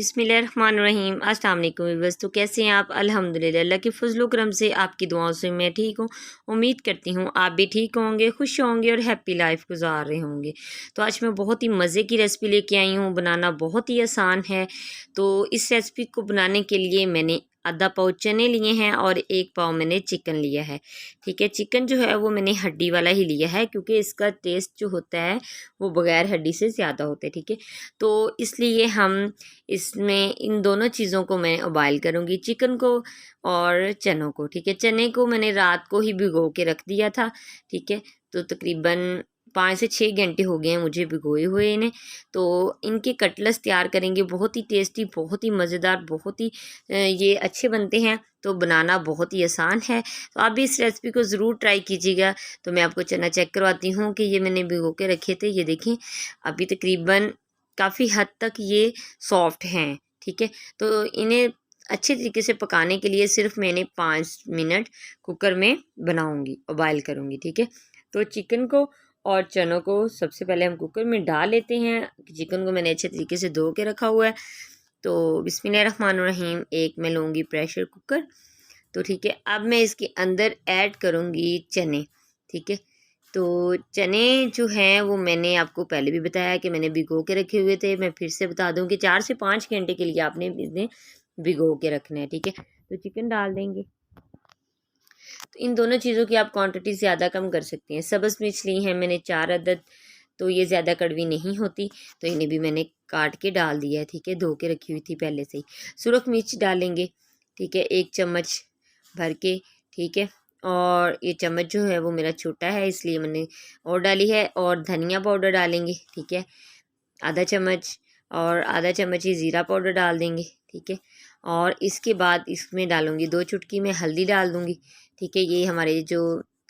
बिस्मिल्लाहिर्रहमानिर्रहीम। अस्सलाम वालेकुम व्यूअर्स। तो कैसे हैं आप? अल्हम्दुलिल्लाह, अल्लाह के फजल करम से आपकी दुआओं से मैं ठीक हूँ। उम्मीद करती हूँ आप भी ठीक होंगे, खुश होंगे और हैप्पी लाइफ गुजार रहे होंगे। तो आज मैं बहुत ही मज़े की रेसिपी लेके आई हूँ। बनाना बहुत ही आसान है। तो इस रेसिपी को बनाने के लिए मैंने आधा पाव चने लिए हैं और 1 पाव मैंने चिकन लिया है। ठीक है, चिकन जो है वो मैंने हड्डी वाला ही लिया है, क्योंकि इसका टेस्ट जो होता है वो बग़ैर हड्डी से ज़्यादा होता है। ठीक है, तो इसलिए हम इसमें इन दोनों चीज़ों को मैं उबाइल करूँगी, चिकन को और चनों को। ठीक है, चने को मैंने रात को ही भिगो के रख दिया था। ठीक है, तो तकरीबन 5 से 6 घंटे हो गए हैं मुझे भिगोए हुए इन्हें। तो इनके कटलेट्स तैयार करेंगे, बहुत ही टेस्टी, बहुत ही मज़ेदार, बहुत ही ये अच्छे बनते हैं। तो बनाना बहुत ही आसान है, तो आप भी इस रेसिपी को ज़रूर ट्राई कीजिएगा। तो मैं आपको चना चेक करवाती हूँ कि ये मैंने भिगो के रखे थे। ये देखें, अभी तकरीबन काफ़ी हद तक ये सॉफ्ट हैं। ठीक है, तो इन्हें अच्छे तरीके से पकाने के लिए सिर्फ मैंने 5 मिनट कुकर में बनाऊंगी, बॉयल करूंगी। ठीक है, तो चिकन को और चनों को सबसे पहले हम कुकर में डाल लेते हैं। चिकन को मैंने अच्छे तरीके से धो के रखा हुआ है। तो बिस्मिल्लाहिर्रहमानिर्रहीम, एक मैं लूँगी प्रेशर कुकर। तो ठीक है, अब मैं इसके अंदर ऐड करूँगी चने। ठीक है, तो चने जो हैं वो मैंने आपको पहले भी बताया कि मैंने भिगो के रखे हुए थे। मैं फिर से बता दूं कि 4 से 5 घंटे के लिए आपने इन्हें भिगो के रखना है। ठीक है, तो चिकन डाल देंगे। तो इन दोनों चीज़ों की आप क्वांटिटी ज़्यादा कम कर सकते हैं। सब्ज़ मिर्च ली है मैंने 4 अदद, तो ये ज़्यादा कड़वी नहीं होती, तो इन्हें भी मैंने काट के डाल दिया है। ठीक है, धो के रखी हुई थी पहले से ही। सुरख मिर्च डालेंगे। ठीक है, 1 चम्मच भर के। ठीक है, और ये चम्मच जो है वो मेरा छोटा है, इसलिए मैंने और डाली है। और धनिया पाउडर डालेंगे। ठीक है, आधा चम्मच, और आधा चम्मच ही ज़ीरा पाउडर डाल देंगे। ठीक है, और इसके बाद इसमें डालूँगी 2 चुटकी में हल्दी डाल दूँगी। ठीक है, ये हमारे जो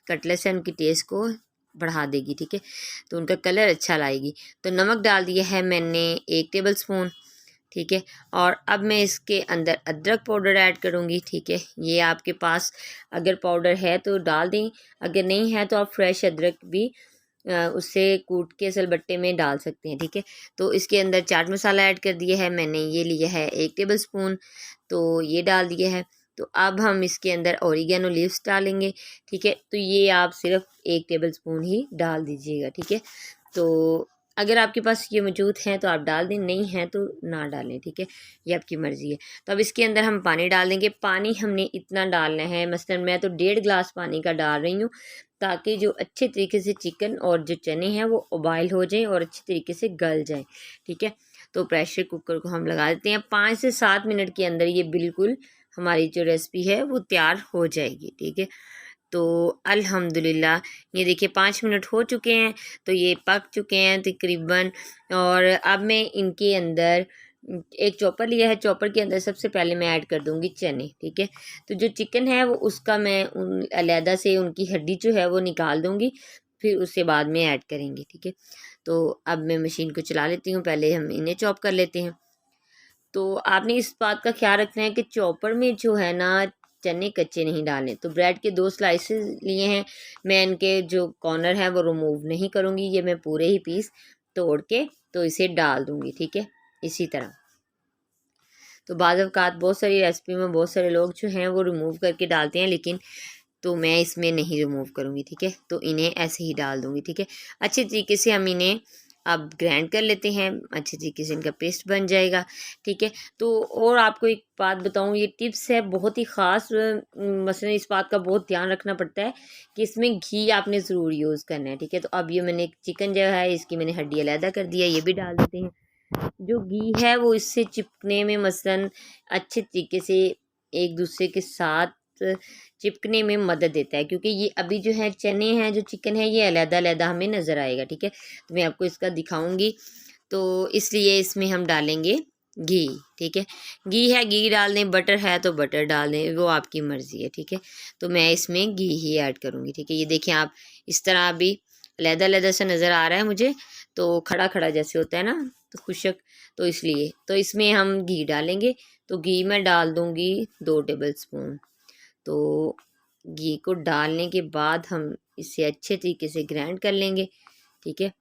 कटलेट्स हैं उनकी टेस्ट को बढ़ा देगी। ठीक है, तो उनका कलर अच्छा लाएगी। तो नमक डाल दिया है मैंने 1 टेबल स्पून। ठीक है, और अब मैं इसके अंदर अदरक पाउडर ऐड करूँगी। ठीक है, ये आपके पास अगर पाउडर है तो डाल दें, अगर नहीं है तो आप फ्रेश अदरक भी उससे कूट के सिलबट्टे में डाल सकते हैं। ठीक है, तो इसके अंदर चाट मसाला ऐड कर दिया है मैंने, ये लिया है 1 टेबल स्पून, तो ये डाल दिया है। तो अब हम इसके अंदर ओरिगेनो लीव्स डालेंगे। ठीक है, तो ये आप सिर्फ 1 टेबल स्पून ही डाल दीजिएगा। ठीक है, तो अगर आपके पास ये मौजूद हैं तो आप डाल दें, नहीं है तो ना डालें। ठीक है, ये आपकी मर्ज़ी है। तो अब इसके अंदर हम पानी डाल देंगे। पानी हमने इतना डालना है, मसलन मैं तो 1.5 गिलास पानी का डाल रही हूँ, ताकि जो अच्छे तरीके से चिकन और जो चने हैं वो उबाइल हो जाएं और अच्छे तरीके से गल जाएं। ठीक है, तो प्रेशर कुकर को हम लगा देते हैं। 5 से 7 मिनट के अंदर ये बिल्कुल हमारी जो रेसिपी है वो तैयार हो जाएगी। ठीक है, तो अल्हम्दुलिल्लाह ये देखिए 5 मिनट हो चुके हैं, तो ये पक चुके हैं तकरीबन। और अब मैं इनके अंदर एक चॉपर लिया है, चॉपर के अंदर सबसे पहले मैं ऐड कर दूंगी चने। ठीक है, तो जो चिकन है वो उसका मैं अलहदा से उनकी हड्डी जो है वो निकाल दूंगी, फिर उससे बाद में ऐड करेंगे। ठीक है, तो अब मैं मशीन को चला लेती हूँ, पहले हम इन्हें चॉप कर लेते हैं। तो आपने इस बात का ख्याल रखना है कि चॉपर में जो है ना चने कच्चे नहीं डालने। तो ब्रेड के 2 स्लाइसेस लिए हैं, मैं इनके जो कॉर्नर है वो रिमूव नहीं करूँगी, ये मैं पूरे ही पीस तोड़ के तो इसे डाल दूँगी। ठीक है, इसी तरह। तो बाज़ अवक़ात बहुत सारी रेसिपी में बहुत सारे लोग जो हैं वो रिमूव करके डालते हैं, लेकिन तो मैं इसमें नहीं रिमूव करूँगी। ठीक है, तो इन्हें ऐसे ही डाल दूँगी। ठीक है, अच्छे तरीके से हम इन्हें अब ग्राइंड कर लेते हैं, अच्छे तरीके से इनका पेस्ट बन जाएगा। ठीक है, तो और आपको एक बात बताऊँ, ये टिप्स है बहुत ही ख़ास। मसलन इस बात का बहुत ध्यान रखना पड़ता है कि इसमें घी आपने ज़रूर यूज़ करना है। ठीक है, तो अब ये मैंने चिकन जो है इसकी मैंने हड्डी अलहदा कर दिया, ये भी डाल देते हैं। जो घी है वो इससे चिपकने में मसलन अच्छे तरीके से एक दूसरे के साथ चिपकने में मदद देता है, क्योंकि ये अभी जो है चने हैं, जो चिकन है ये अलग-अलग हमें नज़र आएगा। ठीक है, तो मैं आपको इसका दिखाऊंगी, तो इसलिए इसमें हम डालेंगे घी। ठीक है, घी है घी डाल दें, बटर है तो बटर डाल दें, वो आपकी मर्ज़ी है। ठीक है, तो मैं इसमें घी ही ऐड करूँगी। ठीक है, ये देखें आप, इस तरह अभी अलग-अलग सा नज़र आ रहा है मुझे, तो खड़ा खड़ा जैसे होता है ना, तो खुशक, तो इसलिए तो इसमें हम घी डालेंगे। तो घी मैं डाल दूँगी 2 टेबल स्पून। तो घी को डालने के बाद हम इसे अच्छे तरीके से ग्राइंड कर लेंगे। ठीक है,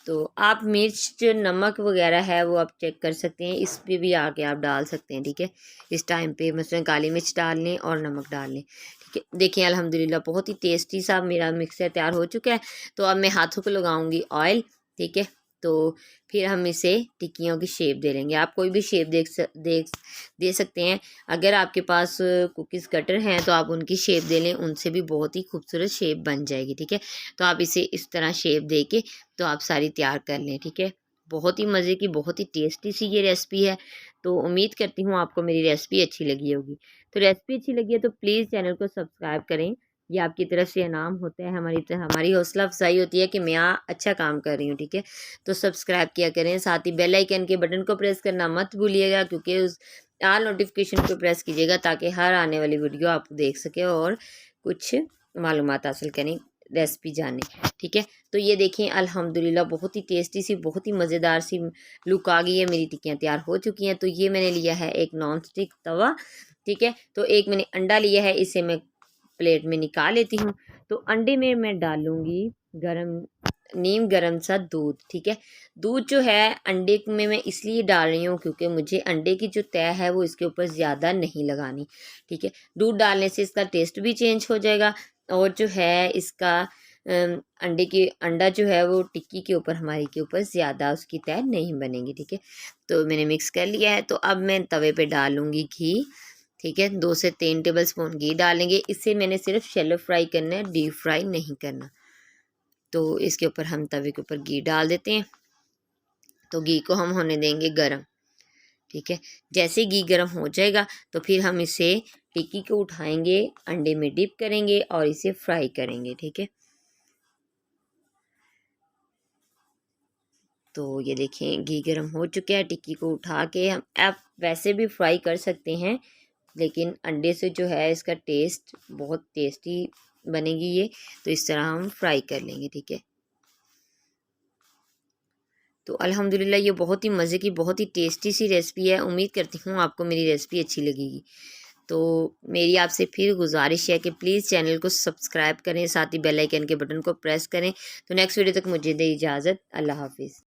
तो आप मिर्च जो नमक वगैरह है वो आप चेक कर सकते हैं, इस पे भी आके आप डाल सकते हैं, ठीक है। इस टाइम पे मसलन काली मिर्च डाल लें और नमक डाल लें, ठीक है। देखिए अल्हम्दुलिल्लाह बहुत ही टेस्टी सा मेरा मिक्सर तैयार हो चुका है। तो अब मैं हाथों को लगाऊंगी ऑयल, ठीक है। तो फिर हम इसे टिक्कियों की शेप दे लेंगे। आप कोई भी शेप दे सकते हैं। अगर आपके पास कुकीज़ कटर हैं तो आप उनकी शेप दे लें, उनसे भी बहुत ही खूबसूरत शेप बन जाएगी, ठीक है। तो आप इसे इस तरह शेप दे के तो आप सारी तैयार कर लें, ठीक है। बहुत ही मज़े की, बहुत ही टेस्टी सी ये रेसिपी है। तो उम्मीद करती हूँ आपको मेरी रेसिपी अच्छी लगी होगी। तो रेसिपी अच्छी लगी है तो प्लीज़ चैनल को सब्सक्राइब करें। ये आपकी तरफ से इनाम होता है, हमारी हौसला अफजाई होती है कि मैं अच्छा काम कर रही हूँ, ठीक है। तो सब्सक्राइब किया करें, साथ ही बेल आइकन के बटन को प्रेस करना मत भूलिएगा, क्योंकि उस ऑल नोटिफिकेशन को प्रेस कीजिएगा ताकि हर आने वाली वीडियो आप देख सकें और कुछ मालूमात हासिल करें, रेसिपी जाने, ठीक है। तो ये देखें अल्हम्दुलिल्लाह बहुत ही टेस्टी सी, बहुत ही मज़ेदार सी लुक आ गई है। मेरी टिक्कियाँ तैयार हो चुकी हैं। तो ये मैंने लिया है एक नॉन स्टिक तवा, ठीक है। तो एक मैंने अंडा लिया है, इसे मैं प्लेट में निकाल लेती हूँ। तो अंडे में मैं डालूँगी नीम गरम सा दूध, ठीक है। दूध जो है अंडे में मैं इसलिए डाल रही हूँ क्योंकि मुझे अंडे की जो तय है वो इसके ऊपर ज़्यादा नहीं लगानी, ठीक है। दूध डालने से इसका टेस्ट भी चेंज हो जाएगा और जो है इसका अंडा जो है वो टिक्की के ऊपर, हमारी के ऊपर ज़्यादा उसकी तय नहीं बनेगी, ठीक है। तो मैंने मिक्स कर लिया है। तो अब मैं तवे पे डालूँगी घी, ठीक है। 2 से 3 टेबल स्पून घी डालेंगे। इसे मैंने सिर्फ शैलो फ्राई करना है, डीप फ्राई नहीं करना। तो इसके ऊपर हम तवे के ऊपर घी डाल देते हैं। तो घी को हम होने देंगे गरम, ठीक है। जैसे घी गरम हो जाएगा तो फिर हम इसे टिक्की को उठाएंगे, अंडे में डिप करेंगे और इसे फ्राई करेंगे, ठीक है। तो ये देखें घी गरम हो चुका है। टिक्की को उठा के हम आप वैसे भी फ्राई कर सकते हैं, लेकिन अंडे से जो है इसका टेस्ट बहुत टेस्टी बनेगी ये। तो इस तरह हम फ्राई कर लेंगे, ठीक है। तो अल्हम्दुलिल्लाह ये बहुत ही मज़े की, बहुत ही टेस्टी सी रेसिपी है। उम्मीद करती हूँ आपको मेरी रेसिपी अच्छी लगेगी। तो मेरी आपसे फिर गुजारिश है कि प्लीज़ चैनल को सब्सक्राइब करें, साथ ही बेल आइकन के बटन को प्रेस करें। तो नेक्स्ट वीडियो तक मुझे दे इजाज़त। अल्लाह हाफिज़।